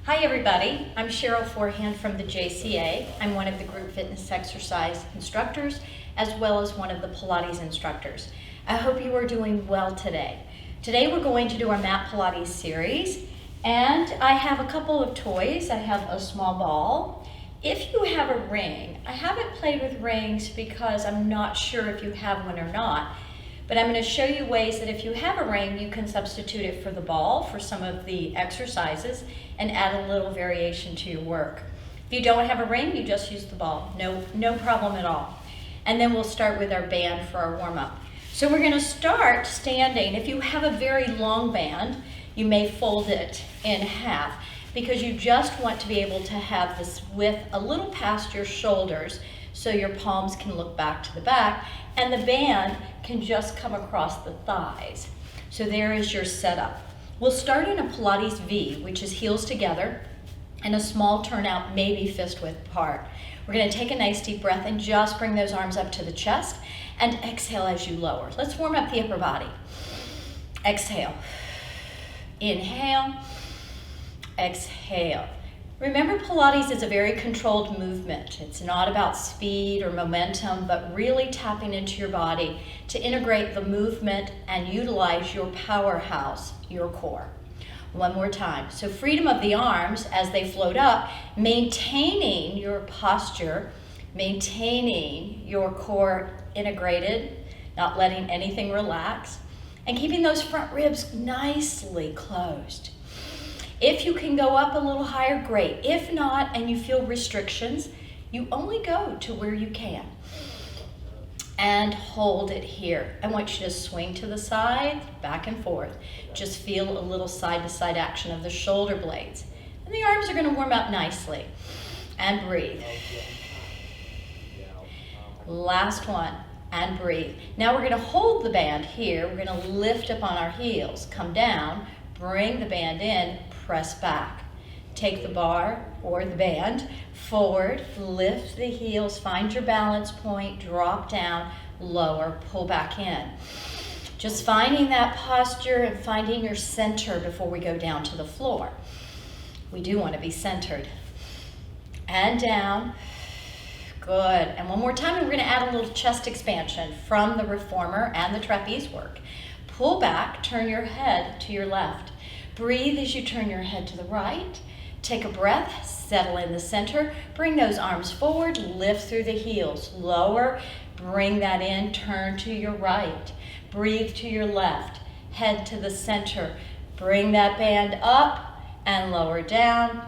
Hi everybody, I'm Cheryl Forehand from the JCA. I'm one of the group fitness exercise instructors as well as one of the Pilates instructors. I hope you are doing well today. Today we're going to do our mat Pilates series and I have a couple of toys. I have a small ball. If you have a ring, I haven't played with rings because I'm not sure if you have one or not. But I'm going to show you ways that if you have a ring, you can substitute it for the ball for some of the exercises and add a little variation to your work. If you don't have a ring, you just use the ball. No problem at all. And then we'll start with our band for our warm-up. So we're going to start standing. If you have a very long band, you may fold it in half because you just want to be able to have this width a little past your shoulders so your palms can look back to the back and the band can just come across the thighs. So there is your setup. We'll start in a Pilates V, which is heels together and a small turnout, maybe fist width apart. We're going to take a nice deep breath and just bring those arms up to the chest and exhale as you lower. Let's warm up the upper body. Exhale. Inhale. Exhale. Remember, Pilates is a very controlled movement. It's not about speed or momentum, but really tapping into your body to integrate the movement and utilize your powerhouse, your core. One more time. So freedom of the arms as they float up, maintaining your posture, maintaining your core integrated, not letting anything relax, and keeping those front ribs nicely closed. If you can go up a little higher, great. If not, and you feel restrictions, you only go to where you can. And hold it here. I want you to swing to the side, back and forth. Just feel a little side-to-side action of the shoulder blades. And the arms are going to warm up nicely. And breathe. Last one. And breathe. Now we're going to hold the band here. We're going to lift up on our heels. Come down. Bring the band in. Press back. Take the bar or the band forward, lift the heels, find your balance point, drop down, lower, pull back in. Just finding that posture and finding your center before we go down to the floor. We do want to be centered. And down. Good. And one more time, and we're going to add a little chest expansion from the reformer and the trapeze work. Pull back, turn your head to your left. Breathe as you turn your head to the right. Take a breath, settle in the center. Bring those arms forward, lift through the heels. Lower, bring that in, turn to your right. Breathe to your left, head to the center. Bring that band up and lower down.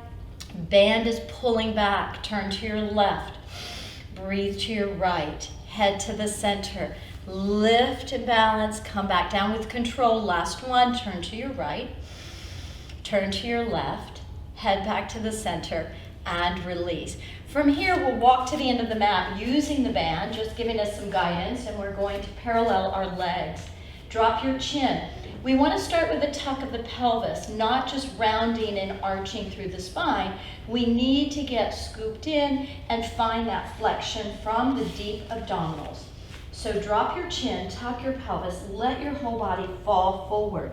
Band is pulling back, turn to your left. Breathe to your right, head to the center. Lift and balance, come back down with control. Last one, turn to your right. Turn to your left, head back to the center, and release. From here, we'll walk to the end of the mat using the band, just giving us some guidance, and we're going to parallel our legs. Drop your chin. We want to start with a tuck of the pelvis, not just rounding and arching through the spine. We need to get scooped in and find that flexion from the deep abdominals. So drop your chin, tuck your pelvis, let your whole body fall forward.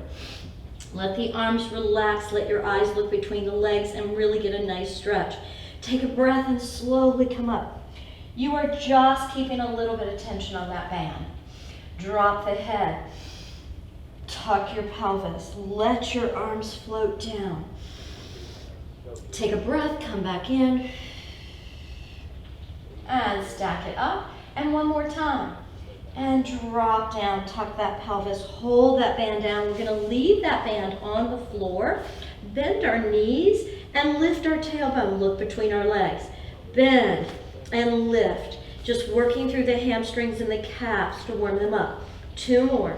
Let the arms relax, let your eyes look between the legs and really get a nice stretch. Take a breath and slowly come up. You are just keeping a little bit of tension on that band. Drop the head. Tuck your pelvis. Let your arms float down. Take a breath, come back in. And stack it up. And one more time. And drop down, tuck that pelvis, hold that band down. We're gonna leave that band on the floor, bend our knees, and lift our tailbone. Look between our legs. Bend and lift. Just working through the hamstrings and the calves to warm them up. Two more,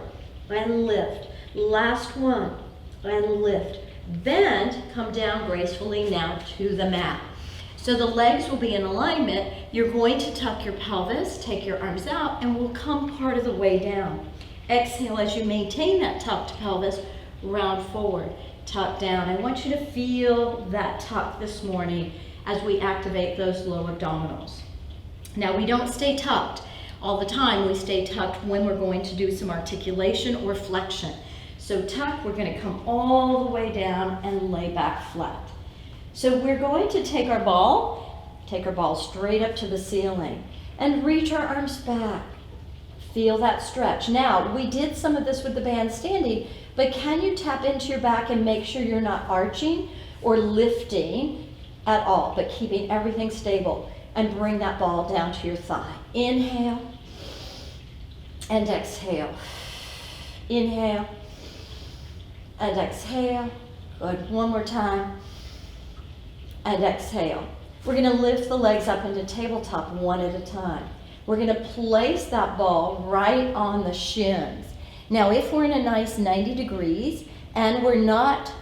and lift. Last one, and lift. Bend, come down gracefully now to the mat. So the legs will be in alignment. You're going to tuck your pelvis, take your arms out, and we'll come part of the way down. Exhale as you maintain that tucked pelvis, round forward, tuck down. I want you to feel that tuck this morning as we activate those low abdominals. Now we don't stay tucked all the time. We stay tucked when we're going to do some articulation or flexion. So tuck, we're going to come all the way down and lay back flat. So we're going to take our ball straight up to the ceiling and reach our arms back. Feel that stretch. Now, we did some of this with the band standing, but can you tap into your back and make sure you're not arching or lifting at all, but keeping everything stable, and bring that ball down to your thigh. Inhale and exhale. Inhale and exhale. Good. One more time. And exhale. We're going to lift the legs up into tabletop one at a time. We're going to place that ball right on the shins. Now, if we're in a nice 90 degrees and we're not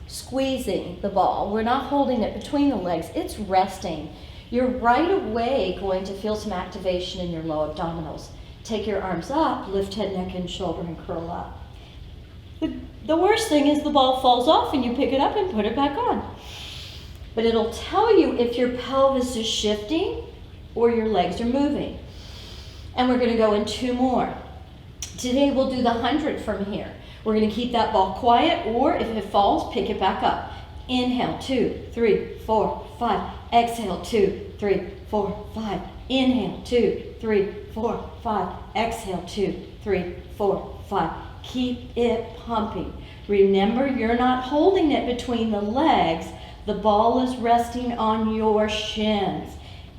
squeezing the ball, we're not holding it between the legs, it's resting, you're right away going to feel some activation in your low abdominals. Take your arms up, lift head, neck, and shoulder, and curl up. The worst thing is the ball falls off and you pick it up and put it back on. But it'll tell you if your pelvis is shifting or your legs are moving. And we're going to go in 2 more. Today we'll do the 100 from here. We're going to keep that ball quiet, or if it falls, pick it back up. Inhale, 2, 3, 4, 5. Exhale, 2, 3, 4, 5. Inhale, 2, 3, 4, 5. Exhale, 2, 3, 4, 5. Keep it pumping. Remember, you're not holding it between the legs. The ball is resting on your shins.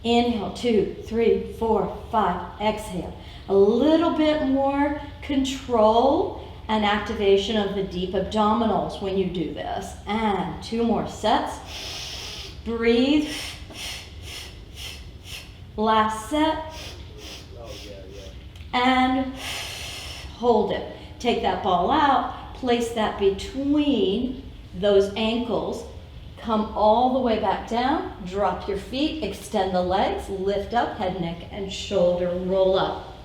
Inhale, 2, 3, 4, 5. Exhale. A little bit more control and activation of the deep abdominals when you do this. And 2 more sets. Breathe. Last set. And hold it. Take that ball out, place that between those ankles, come all the way back down, drop your feet, extend the legs, lift up, head, neck, and shoulder, roll up.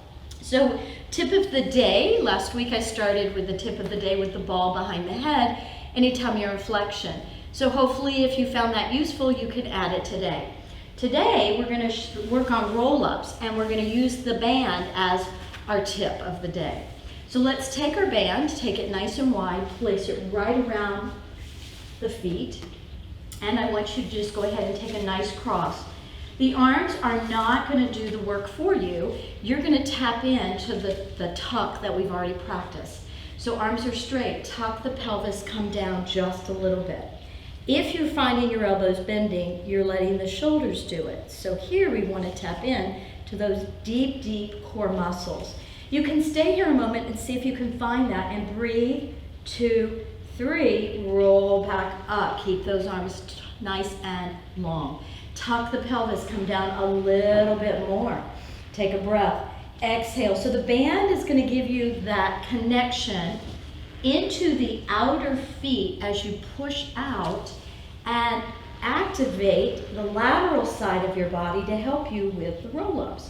So tip of the day, last week I started with the tip of the day with the ball behind the head, anytime you're in flexion. So hopefully if you found that useful, you could add it today. Today we're going to work on roll-ups, and we're going to use the band as our tip of the day. So let's take our band, take it nice and wide, place it right around the feet, and I want you to just go ahead and take a nice cross. The arms are not going to do the work for you. You're going to tap into the tuck that we've already practiced. So arms are straight, tuck the pelvis, come down just a little bit. If you're finding your elbows bending, you're letting the shoulders do it. So here we want to tap in to those deep, deep core muscles. You can stay here a moment and see if you can find that, and breathe. 2, 3, roll back up. Keep those arms nice and long. Tuck the pelvis, come down a little bit more. Take a breath. Exhale. So the band is going to give you that connection into the outer feet as you push out and activate the lateral side of your body to help you with the roll-ups.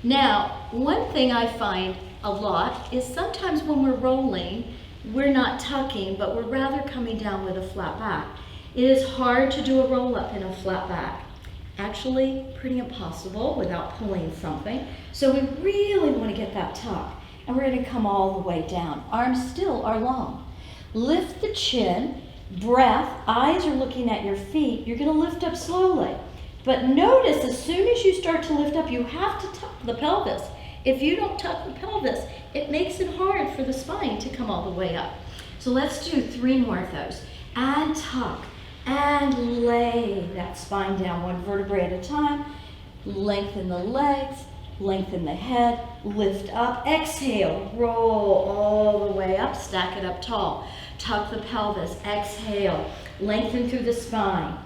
Now, one thing I find a lot is sometimes when we're rolling, we're not tucking, but we're rather coming down with a flat back. It is hard to do a roll-up in a flat back. Actually, pretty impossible without pulling something. So we really want to get that tuck. And we're going to come all the way down. Arms still are long. Lift the chin, breath, eyes are looking at your feet. You're going to lift up slowly. But notice, as soon as you start to lift up, you have to tuck the pelvis. If you don't tuck the pelvis, it makes it hard for the spine to come all the way up. So let's do 3 more of those. And tuck. And lay that spine down 1 vertebrae at a time. Lengthen the legs. Lengthen the head, lift up, exhale, roll all the way up, stack it up tall. Tuck the pelvis, exhale, lengthen through the spine.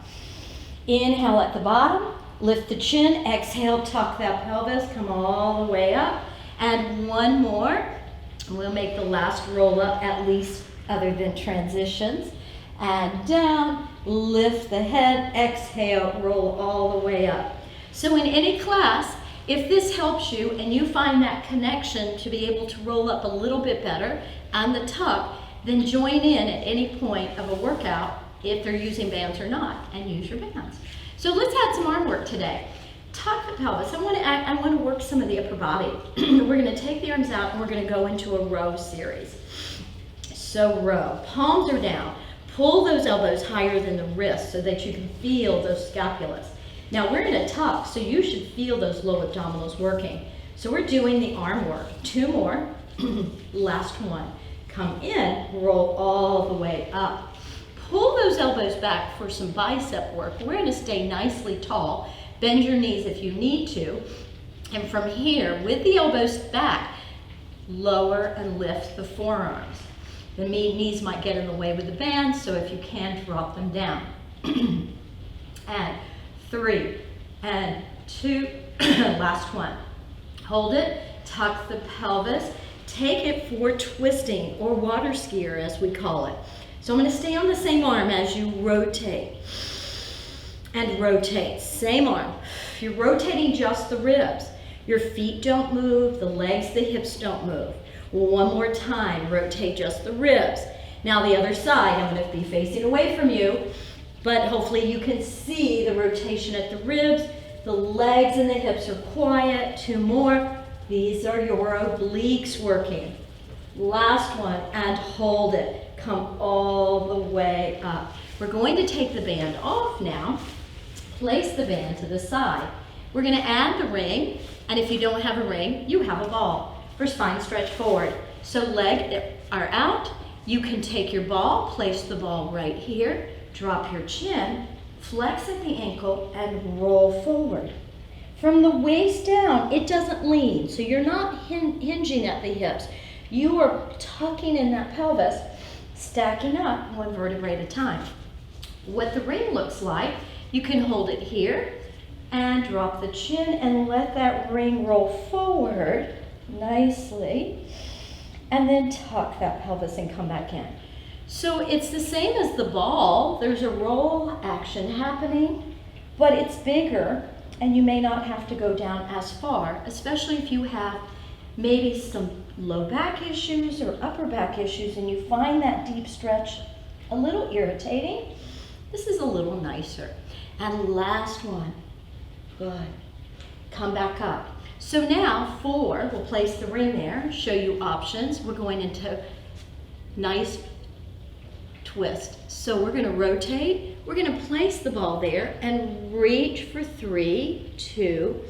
Inhale at the bottom, lift the chin, exhale, tuck that pelvis, come all the way up. And 1 more, and we'll make the last roll up, at least other than transitions. And down, lift the head, exhale, roll all the way up. So in any class, if this helps you and you find that connection to be able to roll up a little bit better and the tuck, then join in at any point of a workout, if they're using bands or not, and use your bands. So let's add some arm work today. Tuck the pelvis. I want to work some of the upper body. We're going to take the arms out and we're going to go into a row series. So row. Palms are down. Pull those elbows higher than the wrists so that you can feel those scapulas. Now we're in a tuck, so you should feel those low abdominals working. So we're doing the arm work. 2 more, last one. Come in, roll all the way up. Pull those elbows back for some bicep work. We're gonna stay nicely tall. Bend your knees if you need to. And from here, with the elbows back, lower and lift the forearms. The knees might get in the way with the band, so if you can, drop them down. And 3, and 2, last one. Hold it, tuck the pelvis. Take it for twisting, or water skier as we call it. So I'm gonna stay on the same arm as you rotate. And rotate, same arm. You're rotating just the ribs. Your feet don't move, the legs, the hips don't move. One more time, rotate just the ribs. Now the other side, I'm gonna be facing away from you, but hopefully you can see the rotation at the ribs. The legs and the hips are quiet. 2 more. These are your obliques working. Last one, and hold it. Come all the way up. We're going to take the band off now. Place the band to the side. We're gonna add the ring, and if you don't have a ring, you have a ball for spine stretch forward. So legs are out. You can take your ball, place the ball right here, drop your chin, flex at the ankle, and roll forward. From the waist down, it doesn't lean, so you're not hinging at the hips. You are tucking in that pelvis, stacking up 1 vertebrae at a time. What the ring looks like, you can hold it here and drop the chin and let that ring roll forward nicely, and then tuck that pelvis and come back in. So it's the same as the ball. There's a roll action happening, but it's bigger, and you may not have to go down as far, especially if you have maybe some low back issues or upper back issues and you find that deep stretch a little irritating. This is a little nicer. And last one, good. Come back up. So now 4, we'll place the ring there, show you options. We're going into nice twist. So we're gonna rotate, we're gonna place the ball there and reach for 3, 2,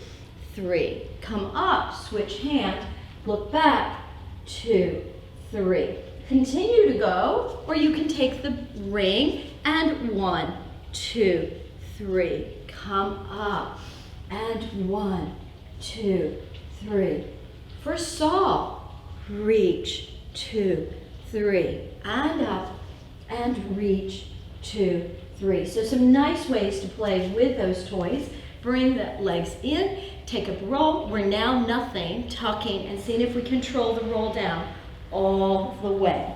3. Come up, switch hands, look back, 2, 3. Continue to go, or you can take the ring and 1, 2, 3. Come up, and 1, 2, 3. For saw, reach, 2, 3, and up, and reach, 2, 3. So some nice ways to play with those toys. Bring the legs in, take a roll. We're now nothing, tucking, and seeing if we control the roll down all the way.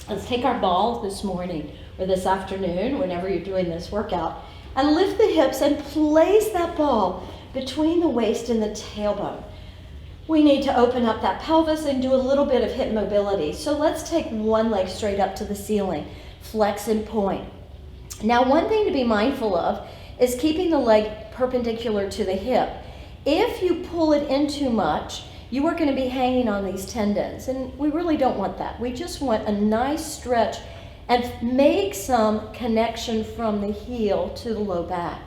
Let's take our ball this morning or this afternoon, whenever you're doing this workout, and lift the hips and place that ball between the waist and the tailbone. We need to open up that pelvis and do a little bit of hip mobility. So let's take one leg straight up to the ceiling. Flex and point. Now, one thing to be mindful of is keeping the leg perpendicular to the hip. If you pull it in too much, you are going to be hanging on these tendons, and we really don't want that. We just want a nice stretch and make some connection from the heel to the low back.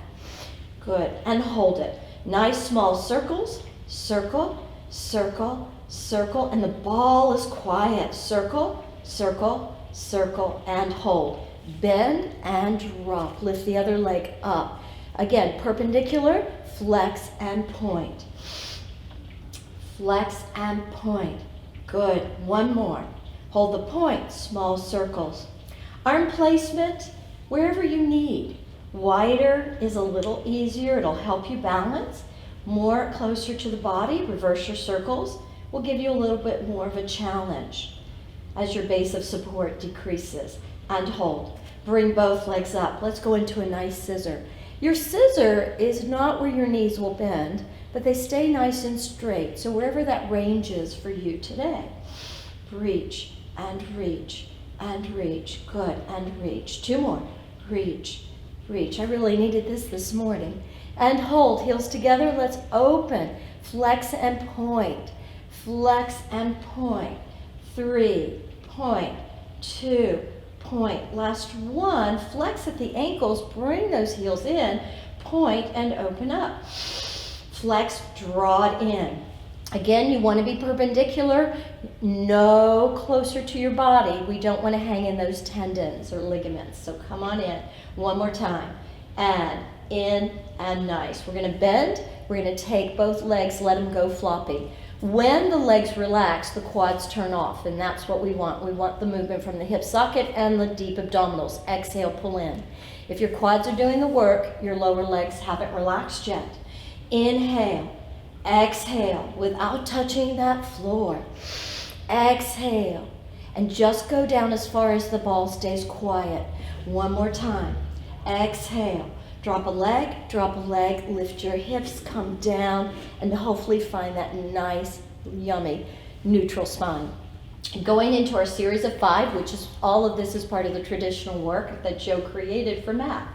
Good, and hold it. Nice small circles, circle, circle, circle, and the ball is quiet. Circle, circle, circle, and hold. Bend and drop. Lift the other leg up. Again, perpendicular, flex and point. Flex and point. Good. One more. Hold the point, small circles. Arm placement, wherever you need. Wider is a little easier. It'll help you balance. More closer to the body, reverse your circles, will give you a little bit more of a challenge as your base of support decreases. And hold. Bring both legs up. Let's go into a nice scissor. Your scissor is not where your knees will bend, but they stay nice and straight. So wherever that range is for you today, reach and reach and reach. Good, and reach. 2 more. Reach, reach. I really needed this morning. And hold, heels together. Let's open. Flex and point. Flex and point. 3, point, 2, point. Last one, flex at the ankles, bring those heels in, point and open up. Flex, draw it in. Again, you want to be perpendicular, no closer to your body. We don't want to hang in those tendons or ligaments. So come on in. One more time. And in and nice. We're going to bend. We're going to take both legs, let them go floppy. When the legs relax, the quads turn off, and that's what we want. We want the movement from the hip socket and the deep abdominals. Exhale, pull in. If your quads are doing the work, your lower legs haven't relaxed yet. Inhale. Exhale without touching that floor. Exhale. And just go down as far as the ball stays quiet. One more time. Exhale. Drop a leg, lift your hips, come down, and hopefully find that nice, yummy, neutral spine. Going into our series of 5, which is all of this is part of the traditional work that Joe created for Matt.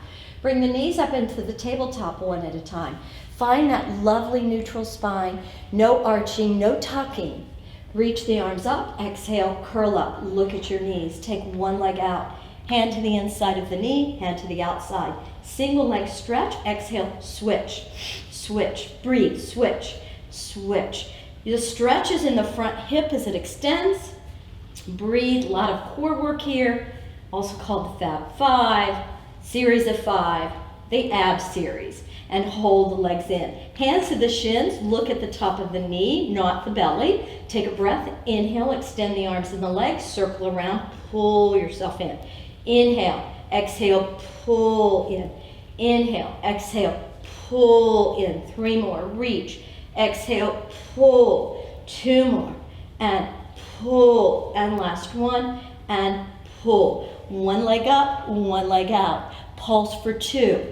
Bring the knees up into the tabletop one at a time. Find that lovely neutral spine, no arching, no tucking. Reach the arms up, exhale, curl up, look at your knees. Take one leg out, hand to the inside of the knee, hand to the outside. Single leg stretch, exhale, switch, switch, breathe, switch, switch. The stretch is in the front hip as it extends. Breathe, a lot of core work here, also called the Fab 5, series of 5, the ab series. And hold the legs in. Hands to the shins, look at the top of the knee, not the belly. Take a breath, inhale, extend the arms and the legs, circle around, pull yourself in. Inhale, exhale, pull in. Inhale, exhale, pull in. 3 more, reach. Exhale, pull. 2 more, and pull. And last one, and pull. One leg up, one leg out. Pulse for 2.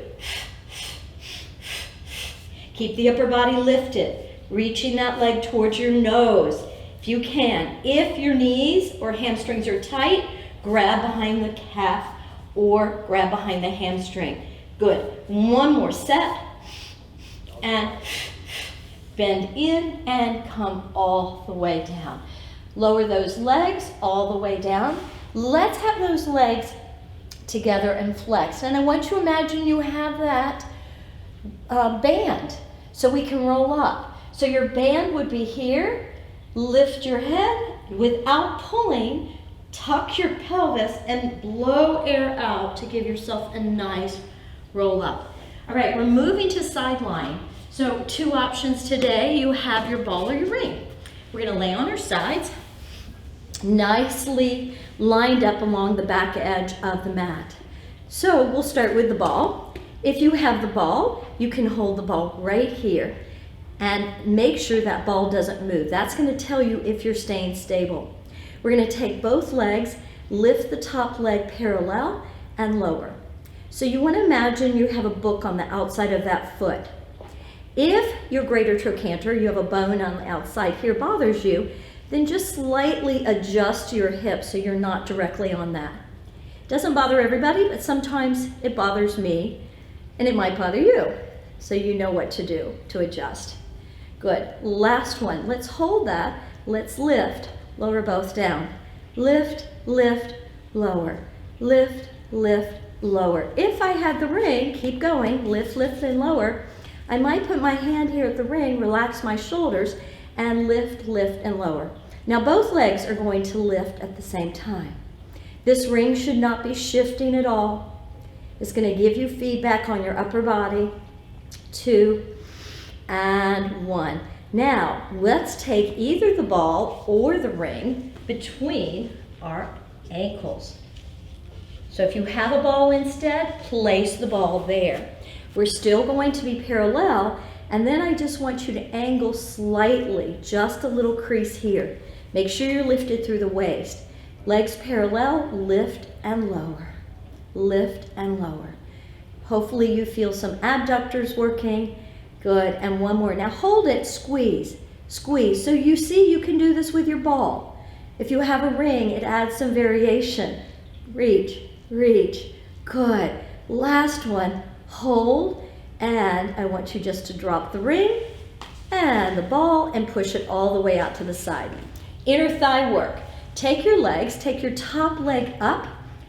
Keep the upper body lifted, reaching that leg towards your nose if you can. If your knees or hamstrings are tight, grab behind the calf or grab behind the hamstring. Good. One more set. And bend in and come all the way down. Lower those legs all the way down. Let's have those legs together and flex. And I want you to imagine you have that band, so we can roll up. So your band would be here. Lift your head without pulling. Tuck your pelvis and blow air out to give yourself a nice roll up. All right, we're moving to sideline. So 2 options today. You have your ball or your ring. We're going to lay on our sides, nicely lined up along the back edge of the mat. So we'll start with the ball. If you have the ball, you can hold the ball right here and make sure that ball doesn't move. That's going to tell you if you're staying stable. We're going to take both legs, lift the top leg parallel and lower. So you want to imagine you have a book on the outside of that foot. If your greater trochanter, you have a bone on the outside here, bothers you, then just slightly adjust your hip so you're not directly on that. It doesn't bother everybody, but sometimes it bothers me. And it might bother you, so you know what to do to adjust. Good. Last one. Let's hold that. Let's lift. Lower both down. Lift, lift, lower. Lift, lift, lower. If I had the ring, keep going. Lift, lift, and lower. I might put my hand here at the ring, relax my shoulders, and lift, lift, and lower. Now both legs are going to lift at the same time. This ring should not be shifting at all. It's going to give you feedback on your upper body. 2 and 1. Now, let's take either the ball or the ring between our ankles. So if you have a ball instead, place the ball there. We're still going to be parallel, and then I just want you to angle slightly, just a little crease here. Make sure you're lifted through the waist. Legs parallel, lift and lower. Lift and lower. Hopefully you feel some abductors working. Good, and one more. Now hold it, squeeze, squeeze. So you see you can do this with your ball. If you have a ring, it adds some variation. Reach, reach, good. Last one, hold, and I want you just to drop the ring and the ball and push it all the way out to the side. Inner thigh work. Take your legs, take your top leg up,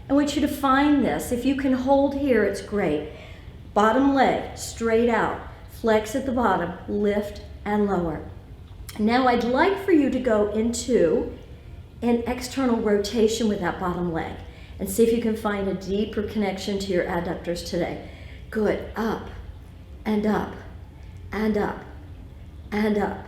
I want you to find this. If you can hold here, it's great. Bottom leg, straight out. Flex at the bottom, lift and lower. Now I'd like for you to go into an external rotation with that bottom leg and see if you can find a deeper connection to your adductors today. Good, up and up and up and up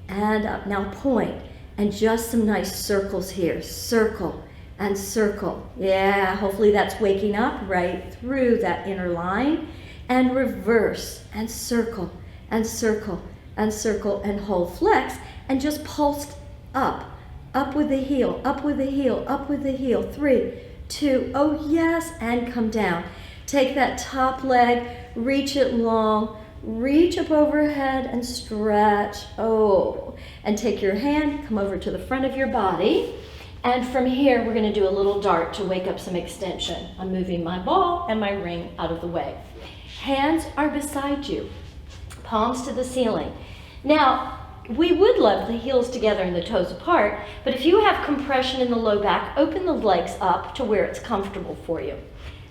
and up. Now point and just some nice circles here. Circle and circle. Yeah, hopefully that's waking up right through that inner line. And reverse and circle and circle and circle and hold. Flex and just pulse up. Up with the heel, up with the heel, up with the heel. 3, 2, oh yes, and come down. Take that top leg, reach it long, reach up overhead and stretch. Oh, and take your hand, come over to the front of your body. And from here, we're gonna do a little dart to wake up some extension. I'm moving my ball and my ring out of the way. Hands are beside you, palms to the ceiling. Now, we would love the heels together and the toes apart, but if you have compression in the low back, open the legs up to where it's comfortable for you.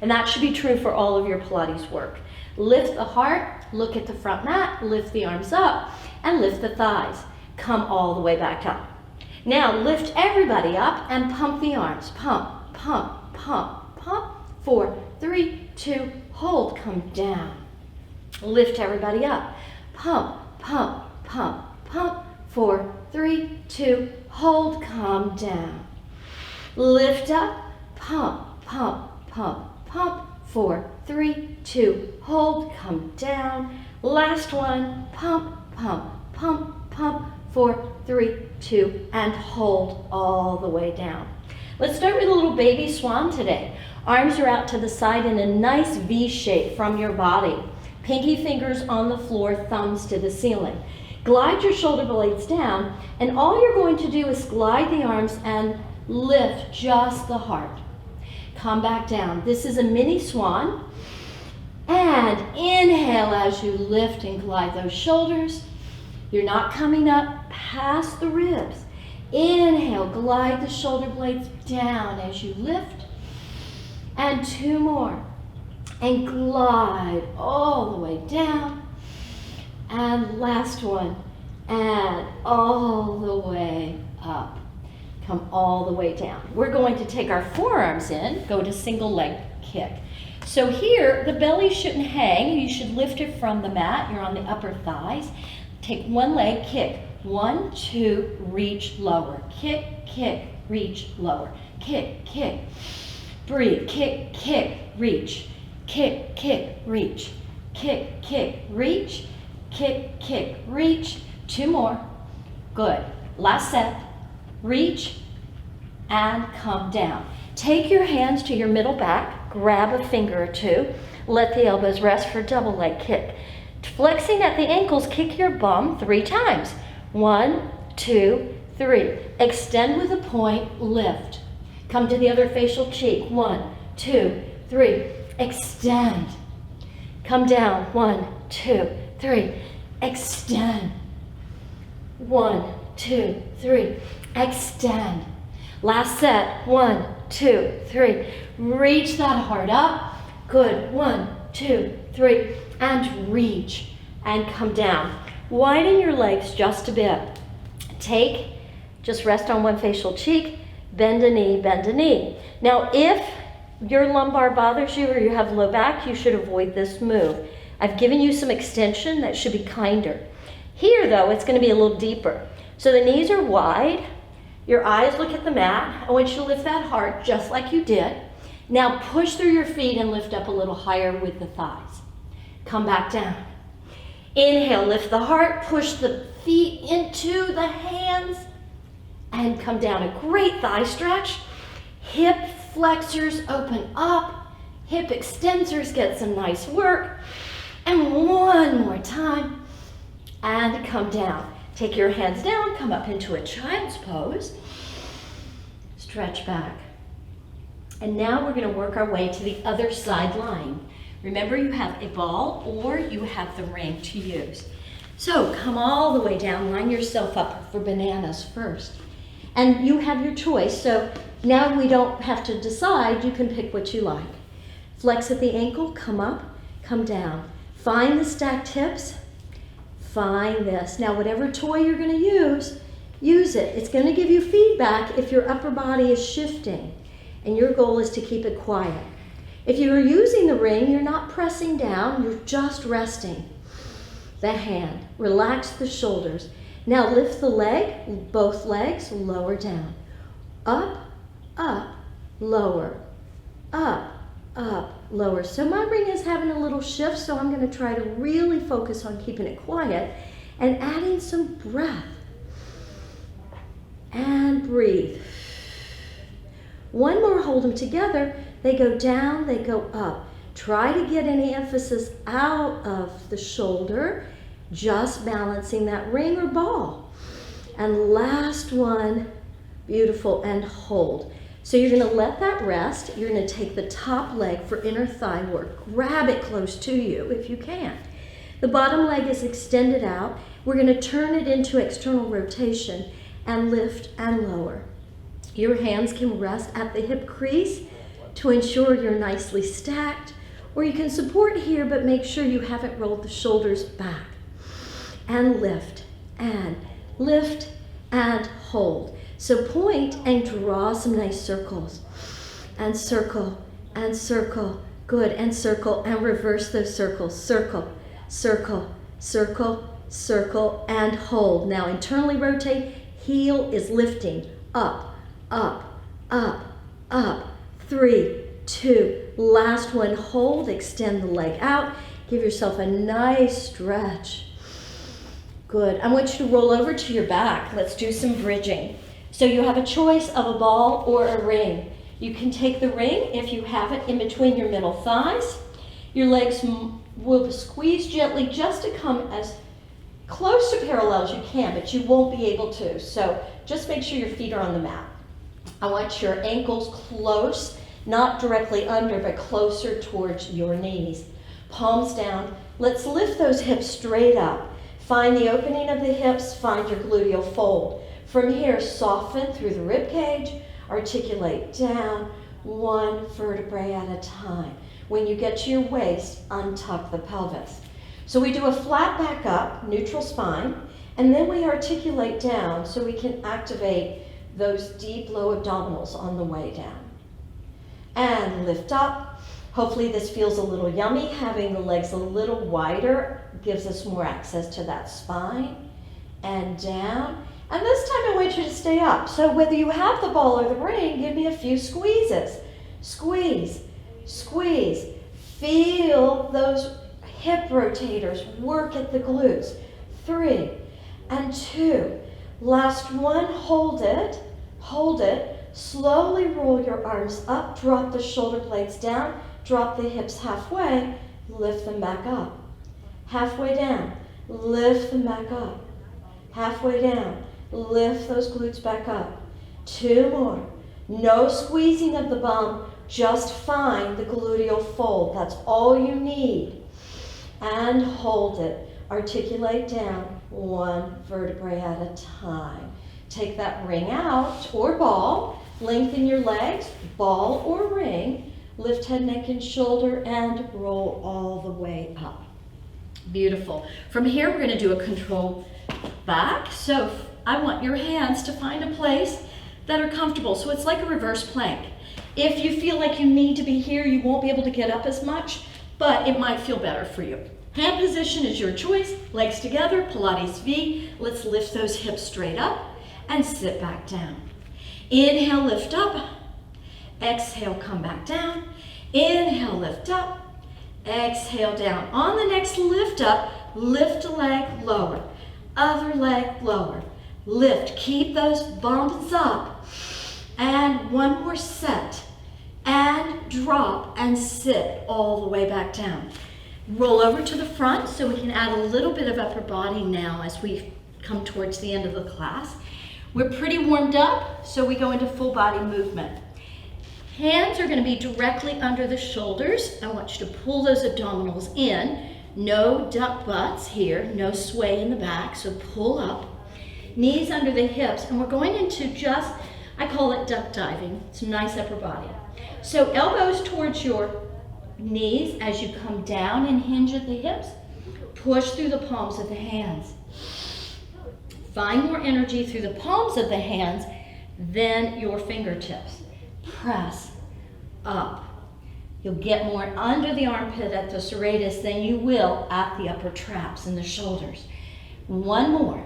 And that should be true for all of your Pilates work. Lift the heart, look at the front mat, lift the arms up, and lift the thighs. Come all the way back up. Now lift everybody up and pump the arms. Pump, pump, pump, pump. 4, 3, 2, hold, come down. Lift everybody up. Pump, pump, pump, pump. 4, 3, 2, hold, come down. Lift up, pump, pump, pump, pump. 4, 3, 2, hold, come down. Last one, pump, pump, pump, pump. 4, 3, 2, and hold all the way down. Let's start with a little baby swan today. Arms are out to the side in a nice V shape from your body. Pinky fingers on the floor, thumbs to the ceiling. Glide your shoulder blades down, and all you're going to do is glide the arms and lift just the heart. Come back down. This is a mini swan. And inhale as you lift and glide those shoulders. You're not coming up past the ribs. Inhale, glide the shoulder blades down as you lift. And 2 more. And glide all the way down. And last one. And all the way up. Come all the way down. We're going to take our forearms in, go to single leg kick. So here, the belly shouldn't hang. You should lift it from the mat. You're on the upper thighs. Take one leg, kick. 1, 2, reach, lower. Kick, kick, reach, lower. Kick, kick. Breathe. Kick, kick, reach. Kick, kick, reach. Kick, kick, reach. Kick, kick, reach. 2 more. Good. Last set. Reach and come down. Take your hands to your middle back. Grab a finger or two. Let the elbows rest for double leg kick. Flexing at the ankles, kick your bum 3 times. 1, 2, 3. Extend with a point, lift. Come to the other facial cheek. 1, 2, 3. Extend. Come down. 1, 2, 3. Extend. 1, 2, 3. Extend. Last set. 1, 2, 3. Reach that heart up. Good. 1, 2, 3. And reach and come down. Widen your legs just a bit. Just rest on one facial cheek, bend a knee, bend a knee. Now, if your lumbar bothers you or you have low back, you should avoid this move. I've given you some extension that should be kinder. Here, though, it's going to be a little deeper. So the knees are wide. Your eyes look at the mat. I want you to lift that heart just like you did. Now push through your feet and lift up a little higher with the thighs. Come back down. Inhale, lift the heart, push the feet into the hands, and come down. A great thigh stretch. Hip flexors open up. Hip extensors get some nice work. And one more time. And come down. Take your hands down, come up into a child's pose. Stretch back. And now we're going to work our way to the other side line. Remember, you have a ball or you have the ring to use. So come all the way down, line yourself up for bananas first. And you have your choice. So now we don't have to decide. You can pick what you like. Flex at the ankle, come up, come down. Find the stacked hips. Find this. Now, whatever toy you're going to use it. It's going to give you feedback if your upper body is shifting. And your goal is to keep it quiet. If you're using the ring, you're not pressing down, you're just resting. The hand, relax the shoulders. Now lift the leg, both legs, lower down. Up, up, lower. Up, up, lower. So my ring is having a little shift, so I'm going to try to really focus on keeping it quiet and adding some breath. And breathe. One more, hold them together. They go down, they go up. Try to get any emphasis out of the shoulder, just balancing that ring or ball. And last one, beautiful, and hold. So you're gonna let that rest. You're gonna take the top leg for inner thigh work. Grab it close to you if you can. The bottom leg is extended out. We're gonna turn it into external rotation and lift and lower. Your hands can rest at the hip crease to ensure you're nicely stacked, or you can support here, but make sure you haven't rolled the shoulders back. And lift and hold. So point and draw some nice circles. And circle and circle. Good, and circle and reverse those circles. Circle, circle, circle, circle, and hold. Now internally rotate, heel is lifting, up, up, up, up. 3, 2, last one, hold, extend the leg out, give yourself a nice stretch. Good, I want you to roll over to your back. Let's do some bridging. So you have a choice of a ball or a ring. You can take the ring if you have it in between your middle thighs. Your legs will squeeze gently just to come as close to parallel as you can, but you won't be able to. So just make sure your feet are on the mat. I want your ankles close, not directly under, but closer towards your knees. Palms down. Let's lift those hips straight up. Find the opening of the hips, find your gluteal fold. From here, soften through the rib cage, articulate down, one vertebrae at a time. When you get to your waist, untuck the pelvis. So we do a flat back up, neutral spine, and then we articulate down so we can activate those deep low abdominals on the way down. And lift up. Hopefully this feels a little yummy. Having the legs a little wider gives us more access to that spine. And down. And this time I want you to stay up. So whether you have the ball or the ring, give me a few squeezes. Squeeze, squeeze. Feel those hip rotators work at the glutes. 3 and 2. Last one, hold it, hold it. Slowly roll your arms up, drop the shoulder blades down, drop the hips halfway, lift them back up. Halfway down, lift them back up. Halfway down, lift those glutes back up. 2 more. No squeezing of the bum, just find the gluteal fold. That's all you need. And hold it. Articulate down, one vertebrae at a time. Take that ring out or ball, lengthen your legs, ball or ring, lift head, neck, and shoulder, and roll all the way up. Beautiful. From here, we're gonna do a control back. So I want your hands to find a place that are comfortable. So it's like a reverse plank. If you feel like you need to be here, you won't be able to get up as much, but it might feel better for you. Hand position is your choice. Legs together, Pilates V. Let's lift those hips straight up and sit back down. Inhale, lift up. Exhale, come back down. Inhale, lift up. Exhale, down. On the next lift up, lift a leg, lower. Other leg, lower. Lift, keep those bumps up. And one more set. And drop and sit all the way back down. Roll over to the front so we can add a little bit of upper body now as we come towards the end of the class. We're pretty warmed up, so we go into full body movement. Hands are going to be directly under the shoulders. I want you to pull those abdominals in. No duck butts here, no sway in the back, so pull up. Knees under the hips, and we're going into just, I call it duck diving. It's a nice upper body. So elbows towards your knees as you come down and hinge at the hips. Push through the palms of the hands. Find more energy through the palms of the hands than your fingertips. Press up. You'll get more under the armpit at the serratus than you will at the upper traps and the shoulders. One more.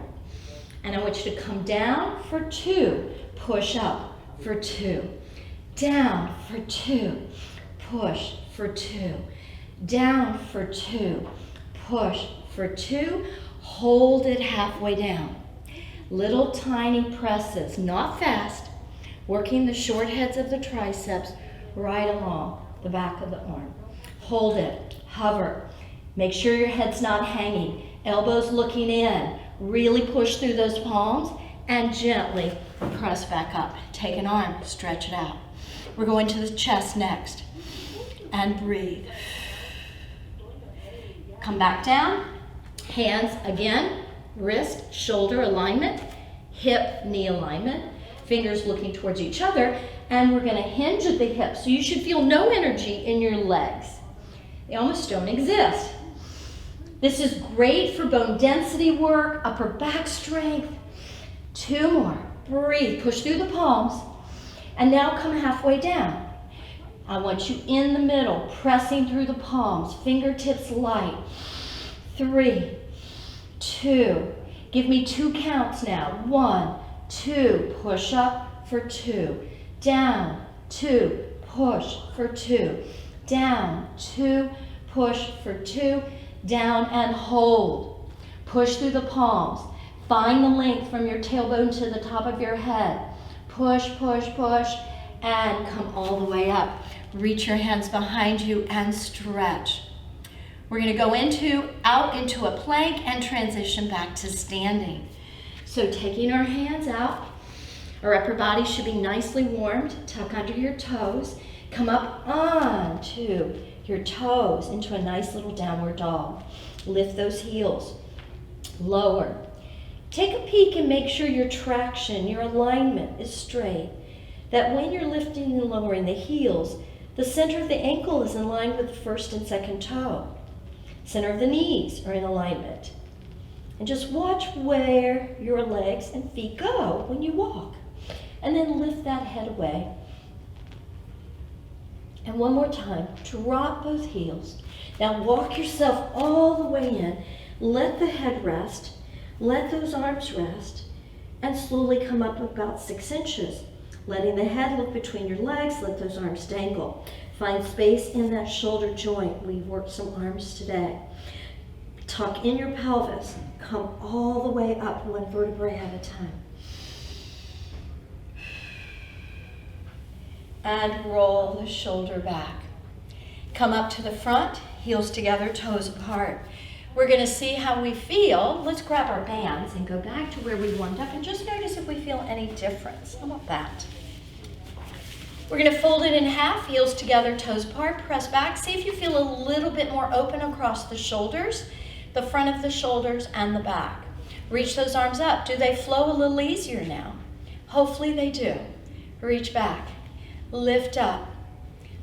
And I want you to come down for 2. Push up for 2. Down for 2. Push for 2. Down for 2. Push for 2. Hold it halfway down. Little tiny presses, not fast, working the short heads of the triceps right along the back of the arm. Hold it, hover. Make sure your head's not hanging. Elbows looking in. Really push through those palms and gently press back up. Take an arm, stretch it out. We're going to the chest next. And breathe. Come back down. Hands again, wrist, shoulder alignment, hip, knee alignment. Fingers looking towards each other. And we're going to hinge at the hips. So you should feel no energy in your legs. They almost don't exist. This is great for bone density work, upper back strength. 2 more. Breathe. Push through the palms. And now come halfway down. I want you in the middle, pressing through the palms, fingertips light. 3, 2. Give me 2 counts now. 1, 2. Push up for 2. Down, 2, push for 2. Down, 2, push for 2. Down and hold. Push through the palms. Find the length from your tailbone to the top of your head. Push, push, push, and come all the way up. Reach your hands behind you and stretch. We're going to go out into a plank and transition back to standing. So taking our hands out, our upper body should be nicely warmed. Tuck under your toes. Come up onto your toes into a nice little downward dog. Lift those heels. Lower. Take a peek and make sure your traction, your alignment is straight. That when you're lifting and lowering the heels, the center of the ankle is in line with the first and second toe. Center of the knees are in alignment. And just watch where your legs and feet go when you walk. And then lift that head away. And one more time, drop both heels. Now walk yourself all the way in. Let the head rest. Let those arms rest. And slowly come up about 6 inches. Letting the head look between your legs. Let those arms dangle. Find space in that shoulder joint. We've worked some arms today. Tuck in your pelvis. Come all the way up, 1 vertebrae at a time. And roll the shoulder back. Come up to the front, heels together, toes apart. We're going to see how we feel. Let's grab our bands and go back to where we warmed up and just notice if we feel any difference. How about that? We're going to fold it in half, heels together, toes apart, press back. See if you feel a little bit more open across the shoulders, the front of the shoulders and the back. Reach those arms up. Do they flow a little easier now? Hopefully they do. Reach back. Lift up,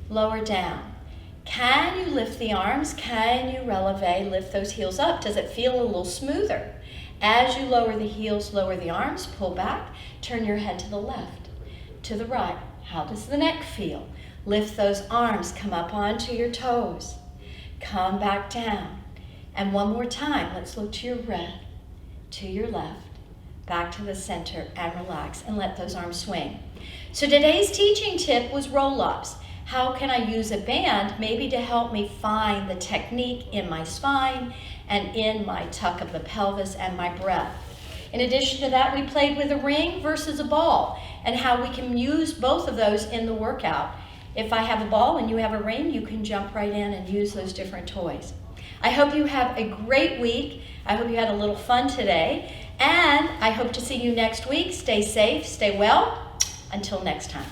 lower down. Can you lift the arms? Can you releve, lift those heels up? Does it feel a little smoother? As you lower the heels, lower the arms, pull back, turn your head to the left, to the right. How does the neck feel? Lift those arms, come up onto your toes. Come back down. And one more time, let's look to your right, to your left, back to the center, and relax, and let those arms swing. So today's teaching tip was roll-ups. How can I use a band maybe to help me find the technique in my spine and in my tuck of the pelvis and my breath? In addition to that, we played with a ring versus a ball and how we can use both of those in the workout. If I have a ball and you have a ring, you can jump right in and use those different toys. I hope you have a great week. I hope you had a little fun today. And I hope to see you next week. Stay safe, stay well. Until next time.